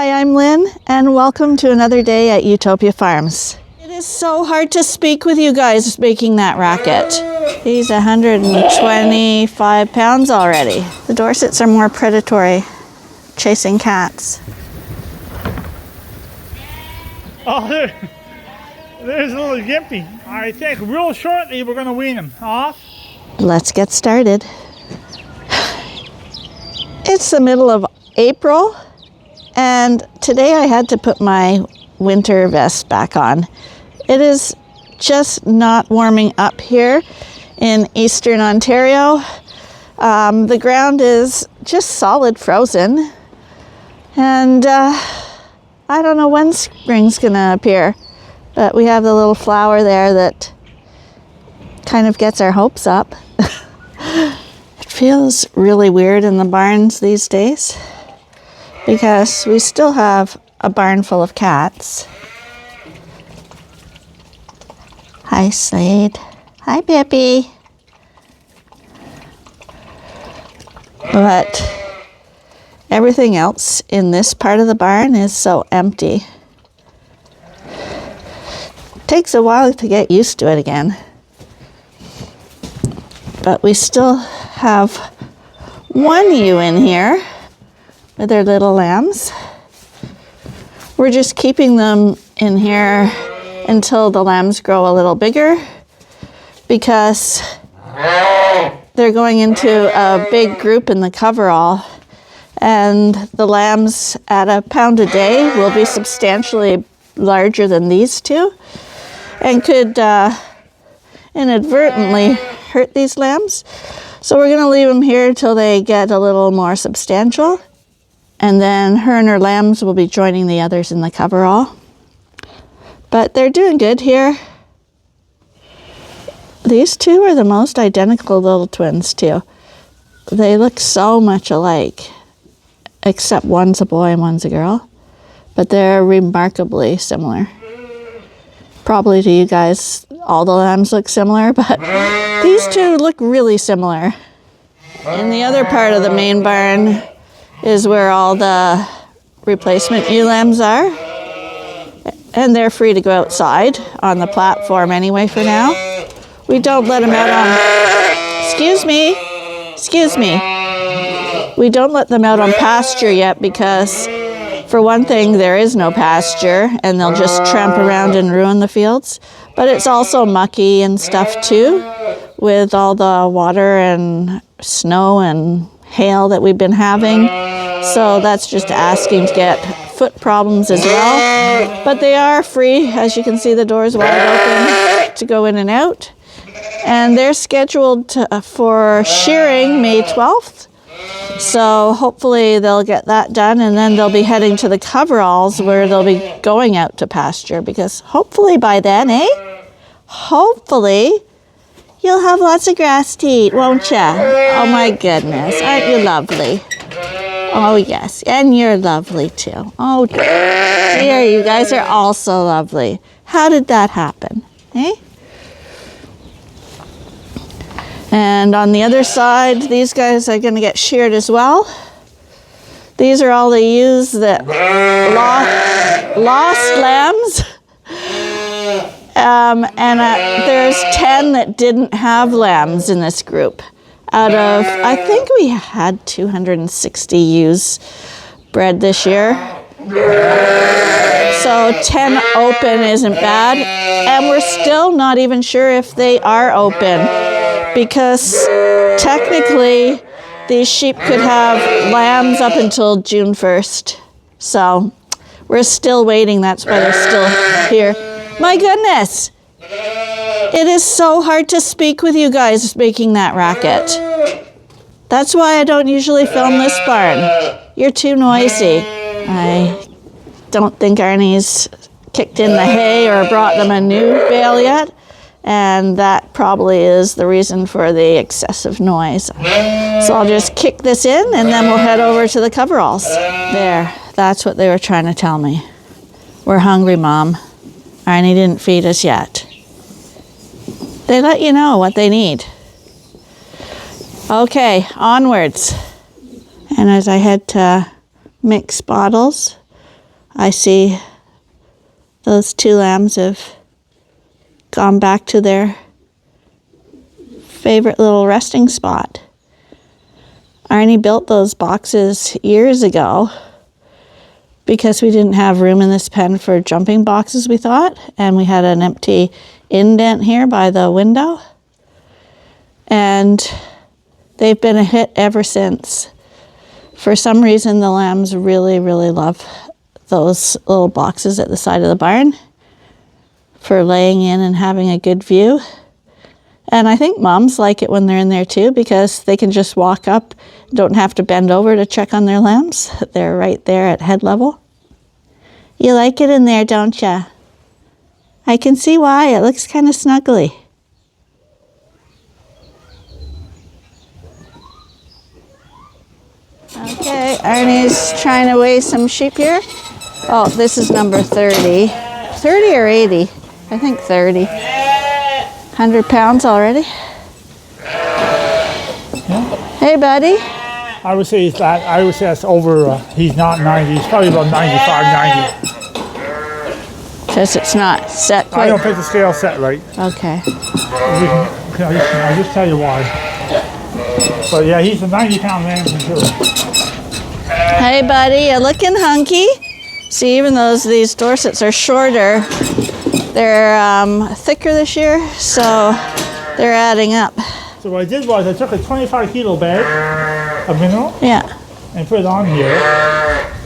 Hi, I'm Lynn, and welcome to another day at Ewetopia Farms. It is so hard to speak with you guys making that racket. He's 125 pounds already. The Dorsets are more predatory, chasing cats. Oh, there's a little gimpy. I think real shortly we're going to wean him off. Let's get started. It's the middle of April, and today I had to put my winter vest back on. It is just not warming up here in Eastern Ontario. The ground is just solid frozen, and I don't know when spring's gonna appear, but we have the little flower there that kind of gets our hopes up. It feels really weird in the barns these days because we still have a barn full of cats. Hi, Slade. Hi, Pippi. But everything else in this part of the barn is so empty. It takes a while to get used to it again. But we still have one ewe in here with their little lambs. We're just keeping them in here until the lambs grow a little bigger because they're going into a big group in the Coverall, and the lambs at a pound a day will be substantially larger than these two and could inadvertently hurt these lambs. So we're going to leave them here until they get a little more substantial, and then her and her lambs will be joining the others in the Coverall. But they're doing good here. These two are the most identical little twins too. They look so much alike, except one's a boy and one's a girl, but they're remarkably similar. Probably to you guys, all the lambs look similar, but these two look really similar. In the other part of the main barn is where all the replacement ewe lambs are, and they're free to go outside on the platform anyway for now. We don't let them out on, excuse me. We don't let them out on pasture yet because, for one thing, there is no pasture and they'll just tramp around and ruin the fields. But it's also mucky and stuff too, with all the water and snow and hail that we've been having. So that's just asking to get foot problems as well. But they are free, as you can see, the door's wide open to go in and out. And they're scheduled for shearing May 12th. So hopefully they'll get that done, and then they'll be heading to the Coveralls where they'll be going out to pasture, because hopefully by then, hopefully you'll have lots of grass to eat, won't ya? Oh my goodness, aren't you lovely? Oh yes, and you're lovely too. Oh dear, you guys are also lovely. How did that happen, And on the other side, these guys are going to get sheared as well. These are all the ewes that lost lambs. There's 10 that didn't have lambs in this group. Out of, I think we had 260 ewes bred this year. So 10 open isn't bad. And we're still not even sure if they are open, because technically these sheep could have lambs up until June 1st. So we're still waiting. That's why they're still here. My goodness. It is so hard to speak with you guys making that racket. That's why I don't usually film this barn. You're too noisy. I don't think Arnie's kicked in the hay or brought them a new bale yet. And that probably is the reason for the excessive noise. So I'll just kick this in and then we'll head over to the Coveralls. There, that's what they were trying to tell me. We're hungry, Mom. Arnie didn't feed us yet. They let you know what they need. Okay, onwards. And as I head to mix bottles I see those 2 lambs have gone back to their favorite little resting spot. Arnie built those boxes years ago because we didn't have room in this pen for jumping boxes, we thought, and we had an empty indent here by the window. And they've been a hit ever since. For some reason, the lambs really, really love those little boxes at the side of the barn for laying in and having a good view. And I think moms like it when they're in there too, because they can just walk up, don't have to bend over to check on their lambs. They're right there at head level. You like it in there, don't you? I can see why. It looks kind of snuggly. Okay, Arnie's trying to weigh some sheep here. Oh, this is number 30. 30 or 80? I think 30. 100 pounds already. Yeah. Hey, buddy. I would say that's over, he's not 90, he's probably about 95, 90. Because it's not set I quite. don't think the scale's set right. Okay. I'll just tell you why. But yeah, he's a 90-pound lamb for sure. Hey, buddy, you looking hunky? See, even though these Dorsets are shorter, they're thicker this year, so they're adding up. So what I did was I took a 25-kilo bag of mineral Yeah. and put it on here.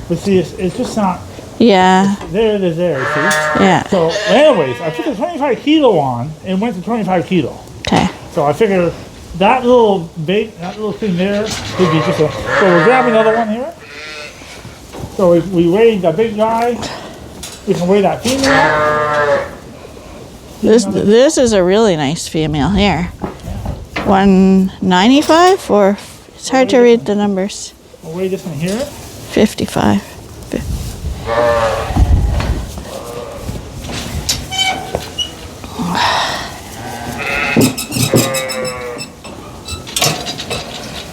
But see, it's just not. Yeah. There it is there, see? Yeah. So anyways, I put the 25 kilo on and went to 25 kilo. Okay. So I figured that little thing there could be just a, so we'll grab another one here. So we weighed the big guy. We can weigh that female. This is a really nice female here. 195 or it's hard to read the numbers. We'll weigh this one here. 55.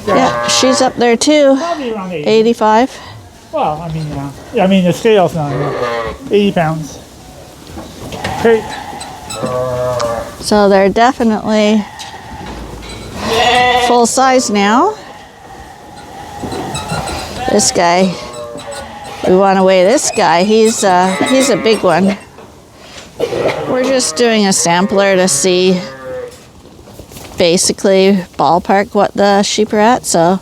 Yeah, she's up there too. Probably around 80. 85. Well, I mean, yeah, I mean the scale's not 80 pounds. Okay. So they're definitely full size now. This guy, we want to weigh this guy. He's a big one. We're just doing a sampler to see basically ballpark what the sheep are at. So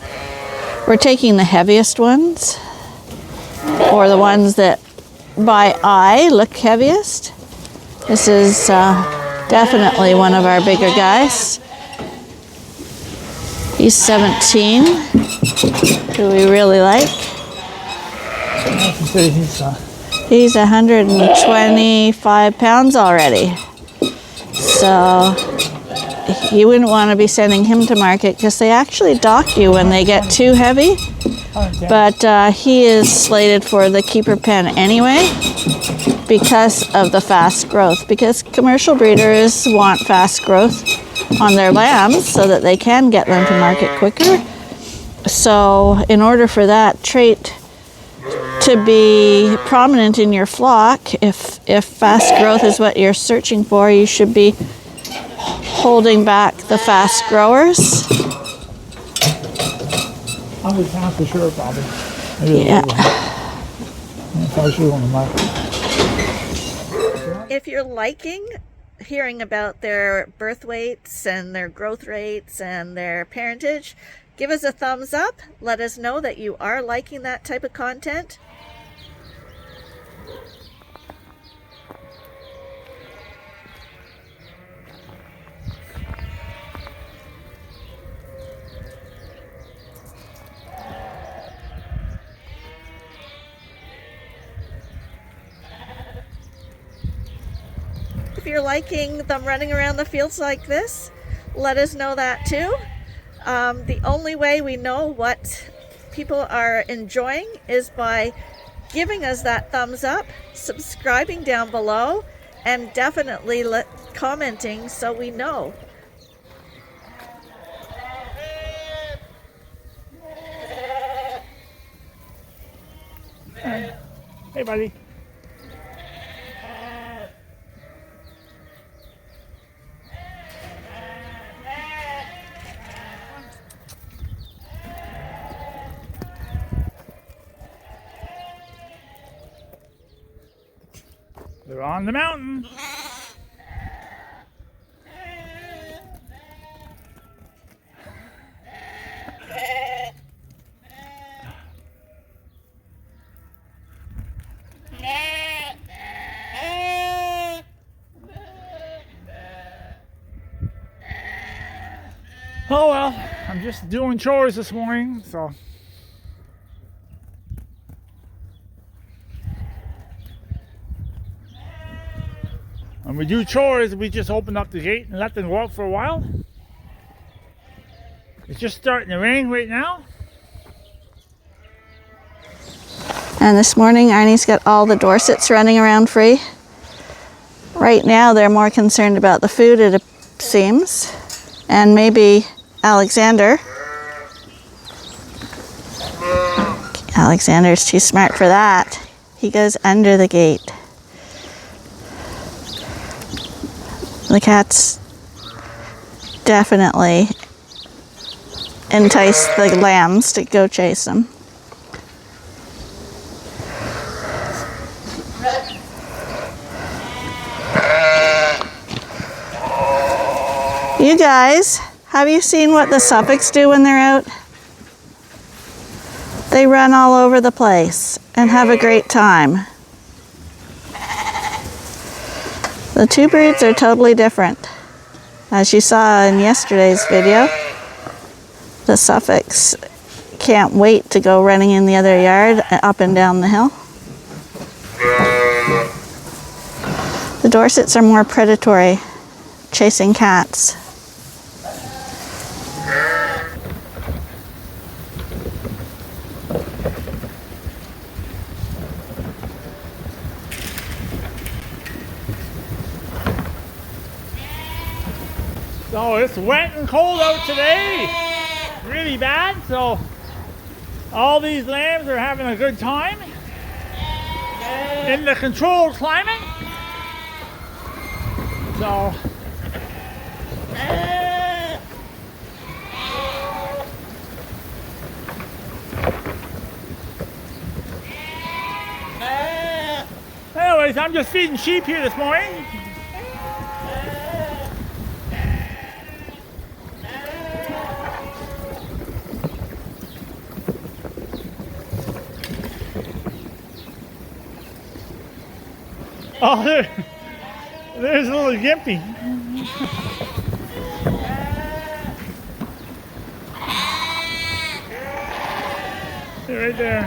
we're taking the heaviest ones, or the ones that by eye look heaviest. This is definitely one of our bigger guys. He's 17, who we really like. I can say He's 125 pounds already. So you wouldn't want to be sending him to market because they actually dock you when they get too heavy. But he is slated for the keeper pen anyway because of the fast growth. Because commercial breeders want fast growth on their lambs so that they can get them to market quicker. So in order for that trait to be prominent in your flock, if fast growth is what you're searching for, you should be holding back the fast growers. 100 pounds for sure, probably. Yeah. Probably should on the market. If you're liking hearing about their birth weights and their growth rates and their parentage, give us a thumbs up. Let us know that you are liking that type of content. If you're liking them running around the fields like this, let us know that too. The only way we know what people are enjoying is by giving us that thumbs up, subscribing down below, and definitely commenting so we know. Hey, buddy. They're on the mountain. Oh well, I'm just doing chores this morning, so. When we do chores, we just open up the gate and let them go out for a while. It's just starting to rain right now. And this morning, Arnie's got all the Dorsets running around free. Right now, they're more concerned about the food, it seems. And maybe Alexander. Alexander's too smart for that. He goes under the gate. The cats definitely entice the lambs to go chase them. You guys, have you seen what the Suffocks do when they're out? They run all over the place and have a great time. The two breeds are totally different. As you saw in yesterday's video, the Suffolks can't wait to go running in the other yard up and down the hill. The Dorsets are more predatory, chasing cats. So it's wet and cold out today, really bad, so all these lambs are having a good time in the controlled climate. So anyways, I'm just feeding sheep here this morning. Oh, there's a little gimpy. Right there.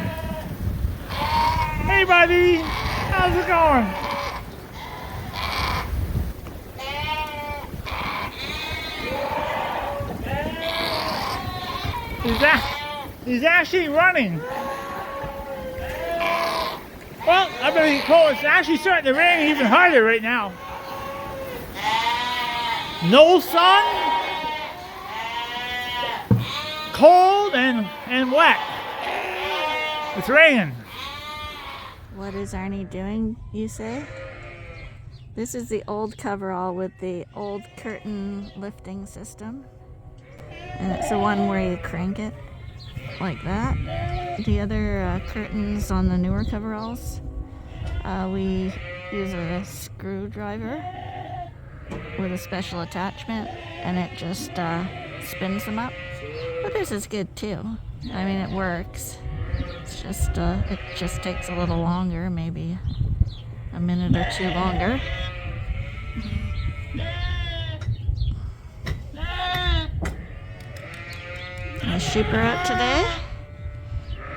Hey, buddy. How's it going? He's actually running. Well, I better get cold. It's actually starting to rain even harder right now. No sun, cold and wet. It's raining. What is Arnie doing, you say? This is the old coverall with the old curtain lifting system. And it's the one where you crank it like that. The other curtains on the newer coveralls, we use a screwdriver with a special attachment, and it just spins them up. But this is good too. I mean, it works. It's just it just takes a little longer, maybe a minute or two longer. The sheep are out today,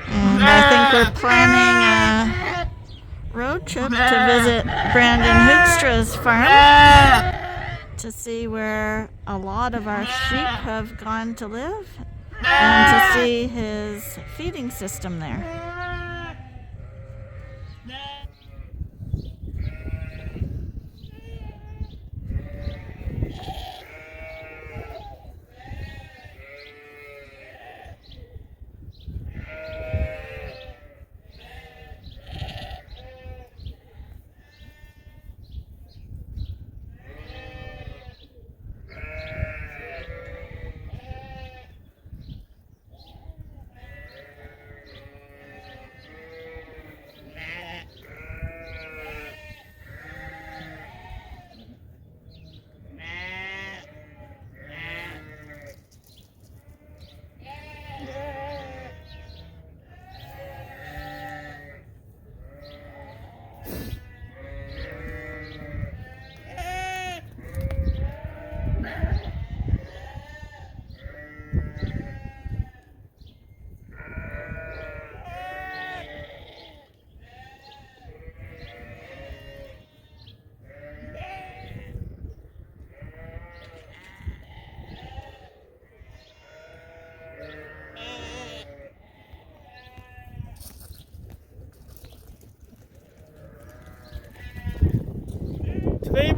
and I think we're planning a road trip to visit Brandon Hoekstra's farm to see where a lot of our sheep have gone to live and to see his feeding system there.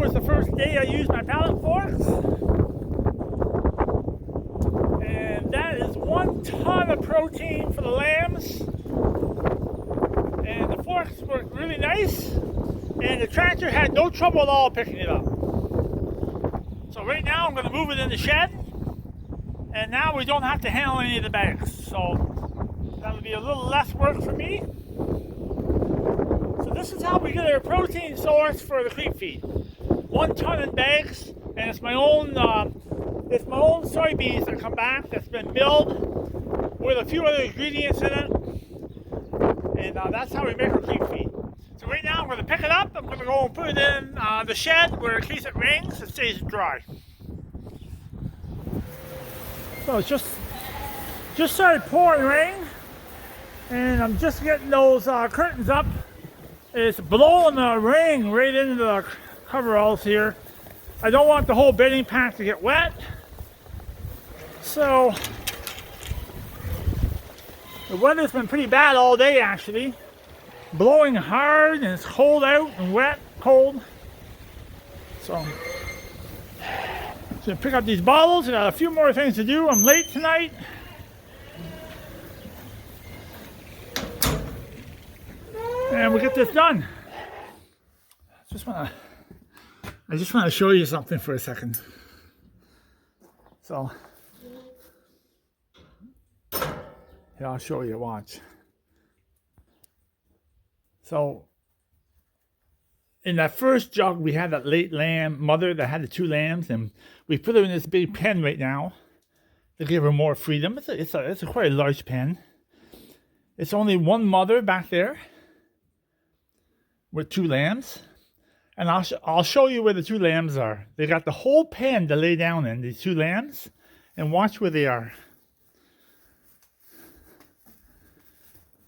was the first day I used my pallet forks. And that is 1 ton of protein for the lambs. And the forks worked really nice. And the tractor had no trouble at all picking it up. So right now I'm going to move it in the shed. And now we don't have to handle any of the bags. So that'll be a little less work for me. So this is how we get our protein source for the creep feed. 1 ton in bags, and it's my own soybeans that come back that's been milled with a few other ingredients in it. And that's how we make our creep feed. So right now I'm going to pick it up. I'm going to go and put it in the shed where in case it rains, it stays dry. So it's just started pouring rain, and I'm just getting those curtains up. It's blowing the rain right into the coveralls here. I don't want the whole bedding pack to get wet. So the weather's been pretty bad all day actually. Blowing hard, and it's cold out and wet, cold. So I'm gonna pick up these bottles. I got a few more things to do. I'm late tonight. And we'll get this done. I just want to show you something for a second. So, here, I'll show you, watch. So, in that first jug, we had that late lamb mother that had the 2 lambs, and we put her in this big pen right now to give her more freedom. It's a quite a large pen. It's only 1 mother back there with 2 lambs. And I'll show you where the 2 lambs are. They got the whole pen to lay down in, these 2 lambs, and watch where they are.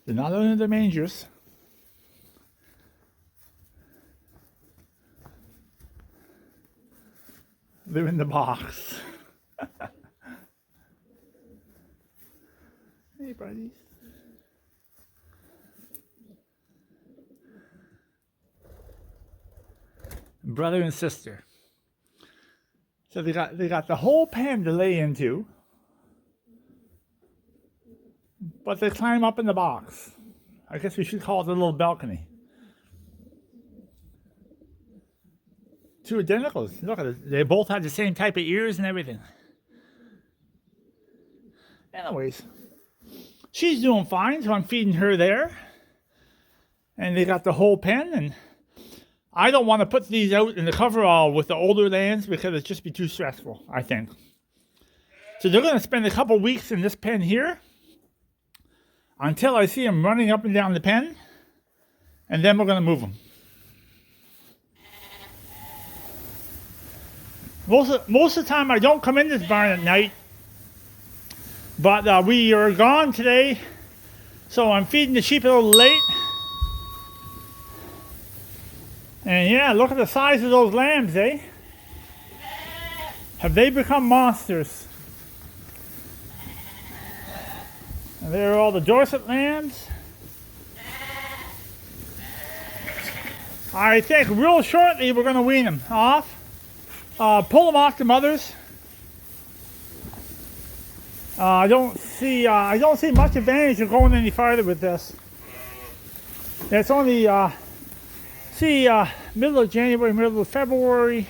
They're not under the mangers. They're in the box. Hey, buddies. Brother and sister. So they got the whole pen to lay into, but they climb up in the box. I guess we should call it a little balcony. 2 identicals. Look at it. They both have the same type of ears and everything. Anyways, she's doing fine, so I'm feeding her there. And they got the whole pen, and I don't want to put these out in the coverall with the older lambs because it'd just be too stressful, I think. So they're going to spend a couple weeks in this pen here until I see them running up and down the pen, and then we're going to move them. Most of the time I don't come in this barn at night, but we are gone today, so I'm feeding the sheep a little late. And yeah, look at the size of those lambs, eh? Have they become monsters? And there are all the Dorset lambs. I think real shortly we're going to wean them off. Pull them off the mothers. I don't see much advantage of going any farther with this. It's only middle of January, middle of February,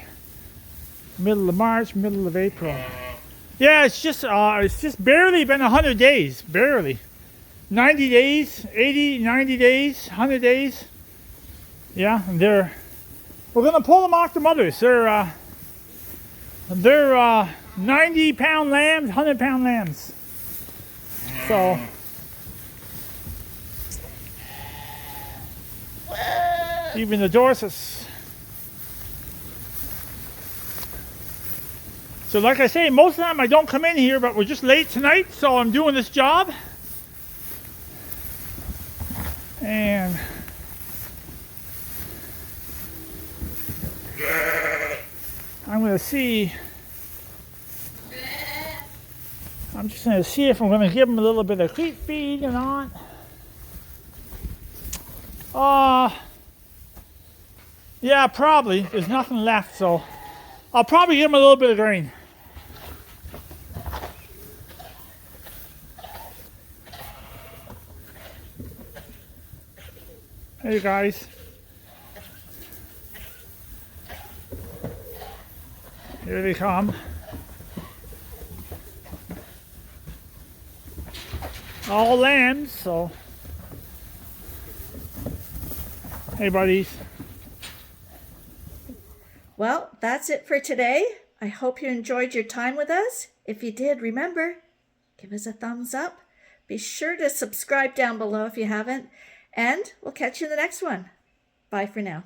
middle of March, middle of April. Yeah, it's just barely been 100 days, barely. 90 days, 80, 90 days, 100 days. Yeah, and we're gonna pull them off the mothers. They're 90-pound lambs, 100-pound lambs. So even the Dorsets. So like I say, most of the time I don't come in here, but we're just late tonight, so I'm doing this job. And I'm going to see, I'm just going to see if I'm going to give them a little bit of creep feed or not. Yeah, probably. There's nothing left, so I'll probably give them a little bit of grain. Hey guys. Here they come. All lambs, so. Hey buddies. Well, that's it for today. I hope you enjoyed your time with us. If you did, remember, give us a thumbs up. Be sure to subscribe down below if you haven't. And we'll catch you in the next one. Bye for now.